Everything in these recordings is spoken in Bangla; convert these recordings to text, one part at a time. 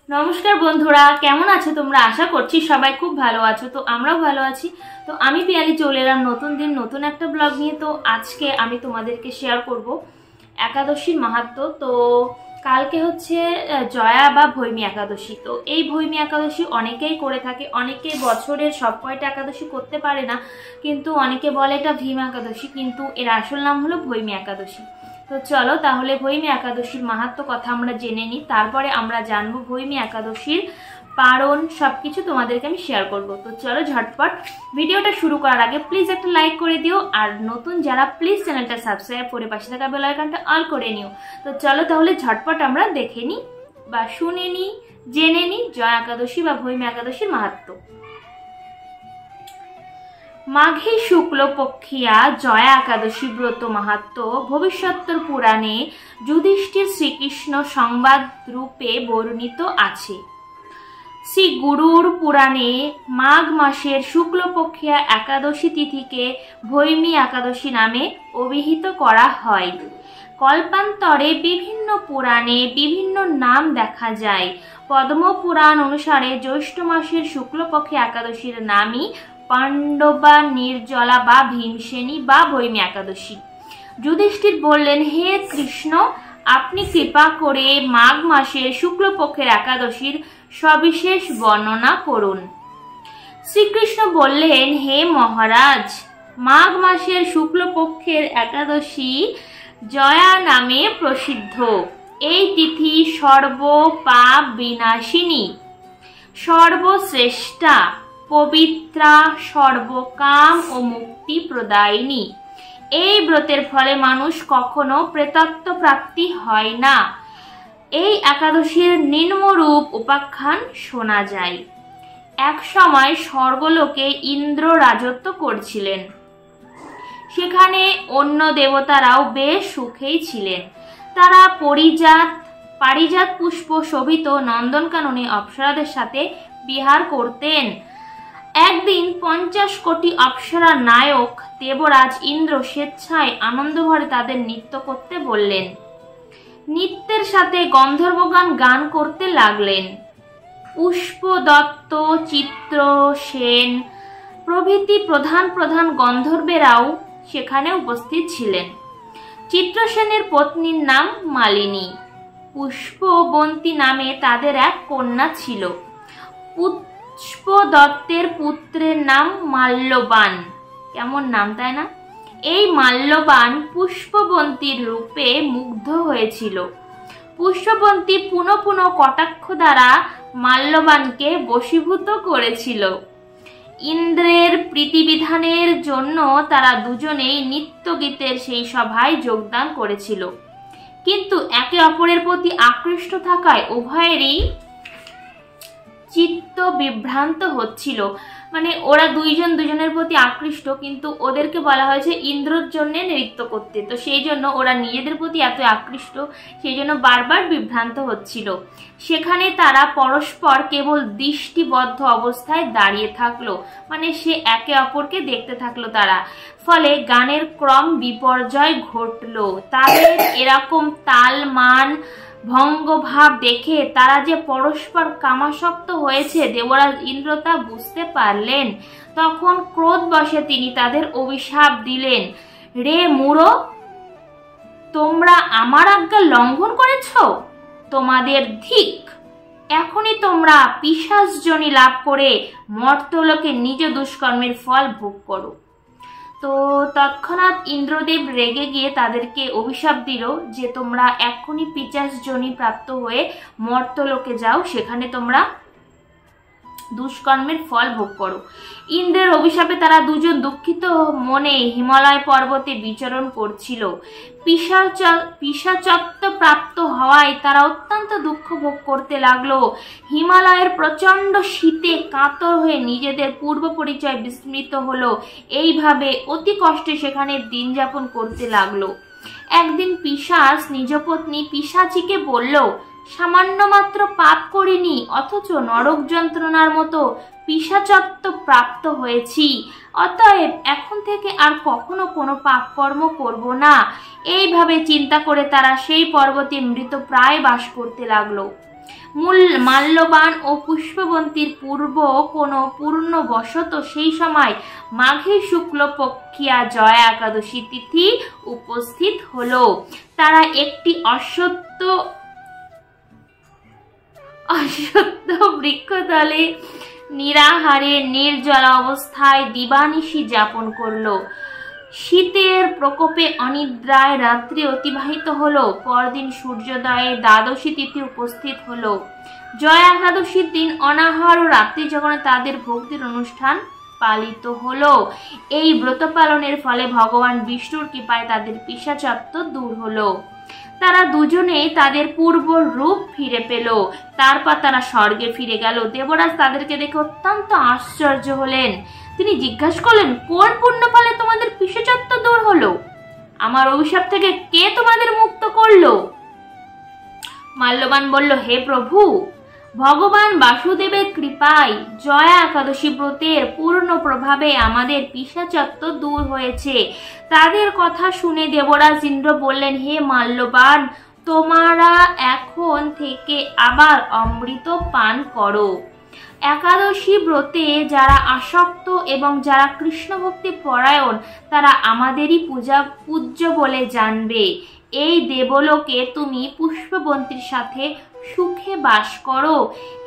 নমস্কার বন্ধুরা, কেমন আছো তোমরা? আশা করছি সবাই খুব ভালো আছো। তো আমরাও ভালো আছি। তো আমি পিয়ালি চলে এলাম নতুন দিন নতুন একটা ব্লগ নিয়ে। তো আজকে আমি তোমাদেরকে শেয়ার করব একাদশীর মাহাত্ম্য। তো কালকে হচ্ছে জয়া বা ভৈমী একাদশী। তো এই ভৈমী একাদশী অনেকেই করে থাকে, অনেকে বছরের সব কয়টা একাদশী করতে পারে না, কিন্তু অনেকে বলে এটা ভীম একাদশী, কিন্তু এর আসল নাম হলো ভৈমী একাদশী। তো চলো তাহলে ভৈমী একাদশীর মাহাত্ম্য কথা আমরা জেনে নিই, তারপরে আমরা জানবো ভৈমী একাদশীর পারণ, সবকিছু তোমাদেরকে আমি শেয়ার করব। তো চলো ঝটপট ভিডিওটা শুরু করার আগে প্লিজ একটা লাইক করে দিও, আর নতুন যারা প্লিজ চ্যানেলটা সাবস্ক্রাইব করে পাশে থাকা বেল আইকনটা অল করে নিও। তো চলো তাহলে ঝটপট আমরা দেখে নিই বা শুনে নিই, জেনে নিই জয়া একাদশী বা ভৈমী একাদশীর মাহাত্ম্য। মাঘী শুক্ল পক্ষিয়া জয়া একাদশী ব্রত মাহাত্ম্য ভবিষ্যত্তর পুরাণে যুধিষ্ঠির শ্রীকৃষ্ণ সংবাদ রূপে বর্ণিত আছে। শ্রী গুরুর পুরাণে মাঘ মাসের শুক্লপক্ষিয়া একাদশী তিথিকে ভৈমী একাদশী নামে অভিহিত করা হয়। কল্পান্তরে বিভিন্ন পুরাণে বিভিন্ন নাম দেখা যায়। পদ্ম পুরাণ অনুসারে জ্যৈষ্ঠ মাসের শুক্লপক্ষে একাদশীর নামই পাণ্ডবা নির্জলা বা ভীমসেনী বা ভৈমী একাদশী। যুধিষ্ঠির বললেন, হে কৃষ্ণ, আপনি কৃপা করে মাঘ মাসের শুক্লপক্ষের একাদশীর সবিশেষ বর্ণনা করুন। শ্রীকৃষ্ণ বললেন, হে মহারাজ, মাঘ মাসের শুক্লপক্ষের একাদশী জয়া নামে প্রসিদ্ধ। এই তিথি সর্ব পাপ বিনাশিনী, সর্বশ্রেষ্ঠা, পবিত্রা, সর্বকাম ও মুক্তি প্রদায়িনী। এই ব্রতের ফলে মানুষ কখনো প্রেতত্ব প্রাপ্তি হয় না। এই একাদশীর নিম্নরূপ উপাখ্যান শোনা যায়। এক সময় স্বর্গলোকে ইন্দ্র রাজত্ব করছিলেন। সেখানে অন্য দেবতারাও বেশ সুখেই ছিলেন। তারা পারিজাত পুষ্প শোভিত নন্দনকাননে অপ্সরাদের সাথে বিহার করতেন। একদিন 50 কোটি অপ্সরা নায়ক দেবরাজ ইন্দ্র স্বেচ্ছায় আনন্দভরে তাদের নৃত্য করতে বললেন। নৃত্যের সাথে গন্ধর্বগান গান করতে লাগলেন। পুষ্পদত্ত, চিত্রসেন প্রভৃতি প্রধান প্রধান গন্ধর্বেরাও সেখানে উপস্থিত ছিলেন। চিত্রসেনের পত্নীর নাম মালিনী, পুষ্পবন্তী নামে তাদের এক কন্যা ছিল। পুষ্পদত্তের পুত্রের নাম মাল্যবান। কেমন নাম, তাই না? এই মাল্যবান পুষ্পবন্তীর রূপে মুগ্ধ হয়েছিল। পুষ্পবন্তী পুনঃ পুনঃ কটাক্ষ দ্বারা মাল্যবানকে বশীভূত করেছিল। ইন্দ্রের প্রীতিবিধানের জন্য তারা দুজনেই নৃত্যগীতের সেই সভায় যোগদান করেছিল, কিন্তু একে অপরের প্রতি আকৃষ্ট থাকায় উভয়েরই চিত্ত বিভ্রান্ত হচ্ছিল। মানে ওরা দুজনের প্রতি আকৃষ্ট, কিন্তু ওদেরকে বলা হয়েছে ইন্দ্রর জন্য নৃত্য করতে, তো সেই জন্য ওরা নিজেদের প্রতি এত আকৃষ্ট, সেই জন্য বারবার বিভ্রান্ত হচ্ছিল। সেখানে তারা পরস্পর কেবল দৃষ্টিবদ্ধ অবস্থায় দাঁড়িয়ে থাকলো, মানে সে একে অপরকে দেখতে থাকলো তারা। ফলে গানের ক্রম বিপর্যয় ঘটলো। তাদের এরকম তাল মান ভঙ্গভাব দেখে তারা যে পরস্পর কামাসক্ত হয়েছে দেবরাজ ইন্দ্র তা বুঝতে পারলেন। তখন ক্রোধবশে তিনি তাদের অভিশাপ দিলেন, রে মূঢ়, তোমরা আমার আজ্ঞা লঙ্ঘন করেছ, তোমাদের ধিক। এখনই তোমরা পিশাচযোনি লাভ করে মর্ত্যলোকে নিজ দুষ্কর্মের ফল ভোগ করো। তো তৎক্ষণাৎ ইন্দ্রদেব রেগে গিয়ে তাদেরকে অভিশাপ দিল যে তোমরা এক্ষুনি পিশাচ যোনি প্রাপ্ত হয়ে মর্ত্যলোকে যাও, সেখানে তোমরা দুষ্কর্মের ফল ভোগ করো। ইন্দ্রের অভিশাপে তারা দুজন দুঃখিত মনে হিমালয় পর্বতে বিচরণ করছিল। পিশাচত্ব প্রাপ্ত হওয়ায় তারা অত্যন্ত দুঃখ ভোগ করতে লাগলো। হিমালয়ের প্রচন্ড শীতে কাতর হয়ে নিজেদের পূর্ব পরিচয় বিস্মৃত হলো। এইভাবে অতি কষ্টে সেখানে দিন যাপন করতে লাগলো। একদিন পিশাচ নিজ পত্নী পিশাচিকে বলল, সামান্য মাত্র পাপ করিনি, অথচ নরক যন্ত্রণার মতো পিশাচত্ব প্রাপ্ত হয়েছি। অতএব এখন থেকে আর কখনো কোনো পাপ কর্ম করব না। এইভাবে চিন্তা করে তারা সেই পর্বতে মৃত প্রায় বাস করতে লাগলো। মাল্যবান ও পুষ্পবন্তীর পূর্ব কোনো পূর্ণবশত সেই সময় মাঘের শুক্লপক্ষিয়া জয়া একাদশী তিথি উপস্থিত হলো। তারা একটি অশ্বত্থ বৃক্ষতলে নিরাহারে নির্জল অবস্থায় দিবানিশি যাপন করলো। শীতের প্রকোপে অনিদ্রায় রাত্রি অতিবাহিত হলো। পরদিন সূর্যোদয়ে দ্বাদশী তিথি উপস্থিত হলো। জয়া একাদশীর দিন অনাহার ও রাত্রি জাগরণে তাদের ভক্তির অনুষ্ঠান পালিত হলো। এই ব্রত পালনের ফলে ভগবান বিষ্ণুর কৃপায় তাদের পিশাচত্ব দূর হলো। তারা দুজনেই তাদের পূর্ব রূপ ফিরে পেল। তারপর তারা স্বর্গে ফিরে গেল। দেবরাজ তাদেরকে দেখে অত্যন্ত আশ্চর্য হলেন। তিনি জিজ্ঞাসা করলেন, কোন পুণ্য ফলে তোমাদের পিশাচত্ব দূর হলো? আমার অভিশাপ থেকে কে তোমাদের মুক্ত করলো? মাল্যবান বলল, হে প্রভু, ভগবান বাসুদেবের কৃপায় জয়া একাদশী ব্রতের পূর্ণ প্রভাবে আমাদের পিশাচত্ব দূর হয়েছে। তাদের কথা শুনে দেবরাজ ইন্দ্র বললেন, হে মাল্যবান, তোমরা এখন থেকে আবার অমৃত পান করো। একাদশী ব্রতে যারা আসক্ত এবং যারা কৃষ্ণ ভক্তি পরায়ণ তারা আমাদেরই পূজ্য বলে জানবে। এই দেবলোকে তুমি পুষ্পবন্তীর সাথে সুখে বাস করো।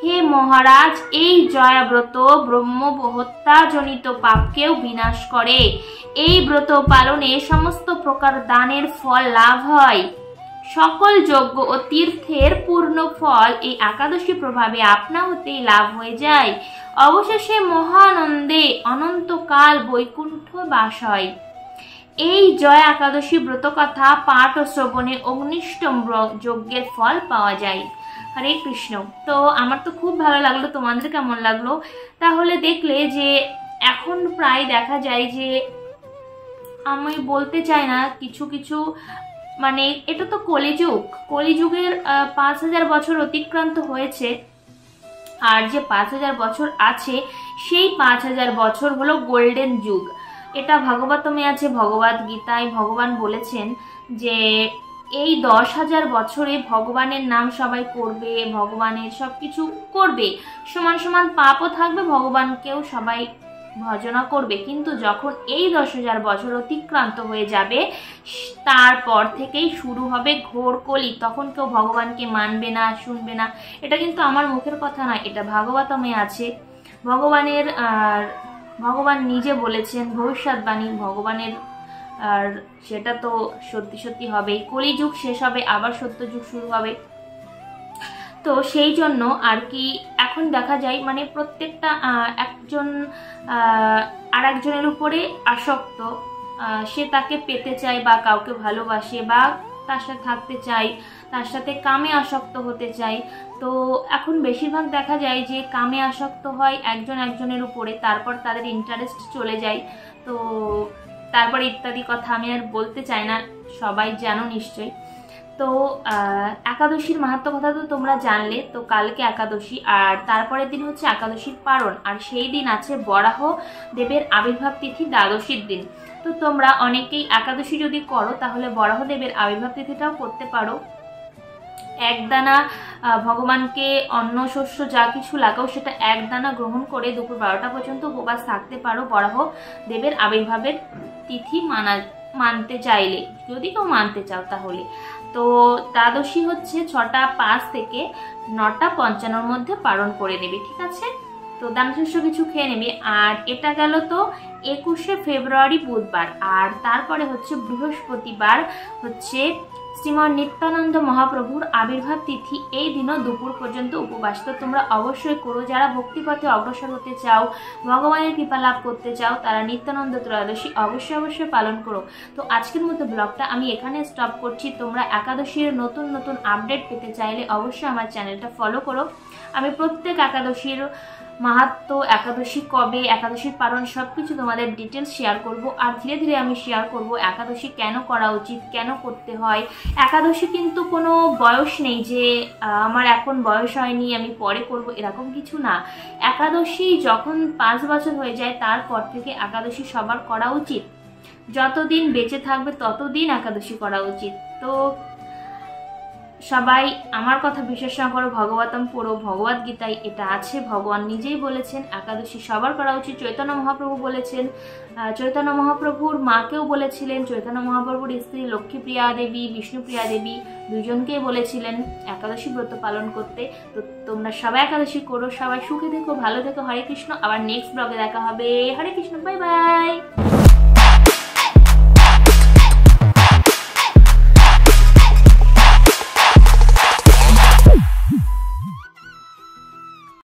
হে মহারাজ, এই জয়াব্রত ব্রহ্মহত্যাজনিত পাপকেও বিনাশ করে। এই ব্রত পালনে সমস্ত প্রকার দানের ফল লাভ হয়। সকল যজ্ঞ ও তীর্থের পূর্ণ ফল এই একাদশী প্রভাবে আপনা হতেই লাভ হয়ে যায়। অবশেষে মহানন্দে অনন্তকাল বৈকুণ্ঠ বাস হয়। এই জয়া একাদশী ব্রত কথা পাঠ ও শ্রবণে অগ্নিষ্টম যজ্ঞের ফল পাওয়া যায়। হরে কৃষ্ণ। তো আমার তো খুব ভালো লাগলো, তোমাদের কেমন লাগলো? তাহলে দেখলে যে এখন প্রায় দেখা যায় যে আমি বলতে চাই না, কিছু কিছু মানে এটা তো কলিযুগের 5000 বছর অতিক্রান্ত হয়েছে। আর যে 5000 বছর আছে সেই 5000 বছর হলো গোল্ডেন যুগ। এটা ভাগবতমে আছে, ভগবদ গীতায় ভগবান বলেছেন যে এই 10,000 বছরে ভগবানের নাম সবাই করবে, ভগবানের সবকিছু করবে, সমান সমান পাপও থাকবে, ভগবানকেও সবাই ভজনা করবে। কিন্তু যখন এই 10,000 বছর অতিক্রান্ত হয়ে যাবে তারপর থেকেই শুরু হবে ঘোর কলি। তখন কেউ ভগবানকে মানবে না, শুনবে না। এটা কিন্তু আমার মুখের কথা নয়, এটা ভাগবতমে আছে। ভগবান নিজে বলেছেন, ভবিষ্যৎবাণী ভগবানের, আর সেটা তো সত্যি সত্যি হবে। কলিযুগ শেষ হবে, আবার সত্যযুগ শুরু হবে। তো সেই জন্য আর কি এখন দেখা যায় মানে প্রত্যেকটা একজন আর একজনের উপরে আসক্ত, সে তাকে পেতে চায় বা কাউকে ভালোবাসে বা তার সাথে থাকতে চায়, তার সাথে কামে আসক্ত হতে চায়। তো এখন বেশিরভাগ দেখা যায় যে কামে আসক্ত হয় একজন একজনের উপরে, তারপর তাদের ইন্টারেস্ট চলে যায়। তো তারপর ইত্যাদি কথা আমি আর বলতে চাই না, সবাই জানো নিশ্চয়ই। তো একাদশীর মাহাত্ম্য কথা তো তোমরা জানলে। তো কালকে একাদশী, আর তারপরের দিন হচ্ছে একাদশীর পারণ, আর সেই দিন আছে বরাহ দেবের আবির্ভাব তিথি দ্বাদশীর দিন। তো তোমরা অনেকেই একাদশী যদি করো তাহলে বরাহ দেবের আবির্ভাব তিথিটাও করতে পারো। একদানা ভগবানকে অন্ন শস্য যা কিছু লাগাও সেটা একদানা গ্রহণ করে দুপুর 12টা পর্যন্ত উপবাস থাকতে পারো বরাহ দেবের আবির্ভাবের তিথি মানতে চাইলে, যদি কেউ মানতে চাও তাহলে। তো দ্বাদশী হচ্ছে 6টা 5 থেকে 9টা 55 মধ্যে পালন করে নেবে, ঠিক আছে? তো দানশস্য কিছু খেয়ে নেবে। আর এটা গেল তো 21শে ফেব্রুয়ারি বুধবার, আর তারপরে হচ্ছে বৃহস্পতিবার হচ্ছে শ্রীমন নিত্যানন্দ মহাপ্রভুর আবির্ভাব তিথি। এই দিনও দুপুর পর্যন্ত উপবাস। তো তোমরা অবশ্যই করো, যারা ভক্তিপথে অগ্রসর হতে চাও, ভগবানের কৃপা লাভ করতে চাও, তারা নিত্যানন্দ ত্রয়োদশী অবশ্যই পালন করো। তো আজকের মতো ব্লগটা আমি এখানে স্টপ করছি। তোমরা একাদশীর নতুন নতুন আপডেট পেতে চাইলে অবশ্যই আমার চ্যানেলটা ফলো করো। আমি প্রত্যেক একাদশীর মাহাত্ম্য, একাদশী কবে, একাদশীর পালন সবকিছু তোমাদের ডিটেলস শেয়ার করব। আর ধীরে ধীরে আমি শেয়ার করব একাদশী কেন করা উচিত, কেন করতে হয়। একাদশী কিন্তু কোনো বয়স নেই যে আমার এখন বয়স হয়নি আমি পরে করব, এরকম কিছু না। একাদশী যখন 5 বছর হয়ে যায় তারপর থেকে একাদশী সবার করা উচিত। যতদিন বেঁচে থাকবে ততদিন একাদশী করা উচিত। তো সবাই আমার কথা বিশ্বাস না করো, ভগবতম পড়ো, ভগবদ গীতায় এটা আছে, ভগবান নিজেই বলেছেন একাদশী সবার করা উচিত। চৈতন্য মহাপ্রভু বলেছেন, চৈতন্য মহাপ্রভুর মাকেও বলেছিলেন, চৈতন্য মহাপ্রভুর স্ত্রী লক্ষ্মীপ্রিয়া দেবী, বিষ্ণুপ্রিয়া দেবী দুজনকেই বলেছিলেন একাদশী ব্রত পালন করতে। তো তোমরা সবাই একাদশী করো, সবাই সুখে থেকো, ভালো থেকো। হরে কৃষ্ণ। আবার নেক্সট ব্লগে দেখা হবে। হরে কৃষ্ণ, বাই বাই।